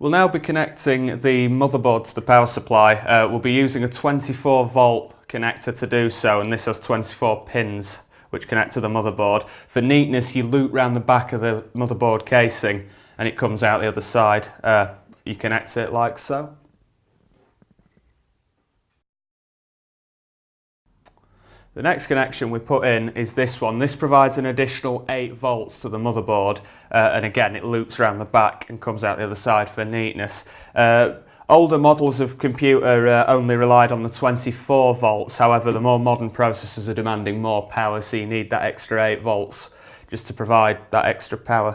We'll now be connecting the motherboard to the power supply. We'll be using a 24 volt connector to do so, and this has 24 pins which connect to the motherboard. For neatness, you loop round the back of the motherboard casing and it comes out the other side. You connect it like so. The next connection we put in is this one. This provides an additional 8 volts to the motherboard, and again it loops around the back and comes out the other side for neatness. Older models of computer only relied on the 24 volts, however the more modern processors are demanding more power, so you need that extra 8 volts just to provide that extra power.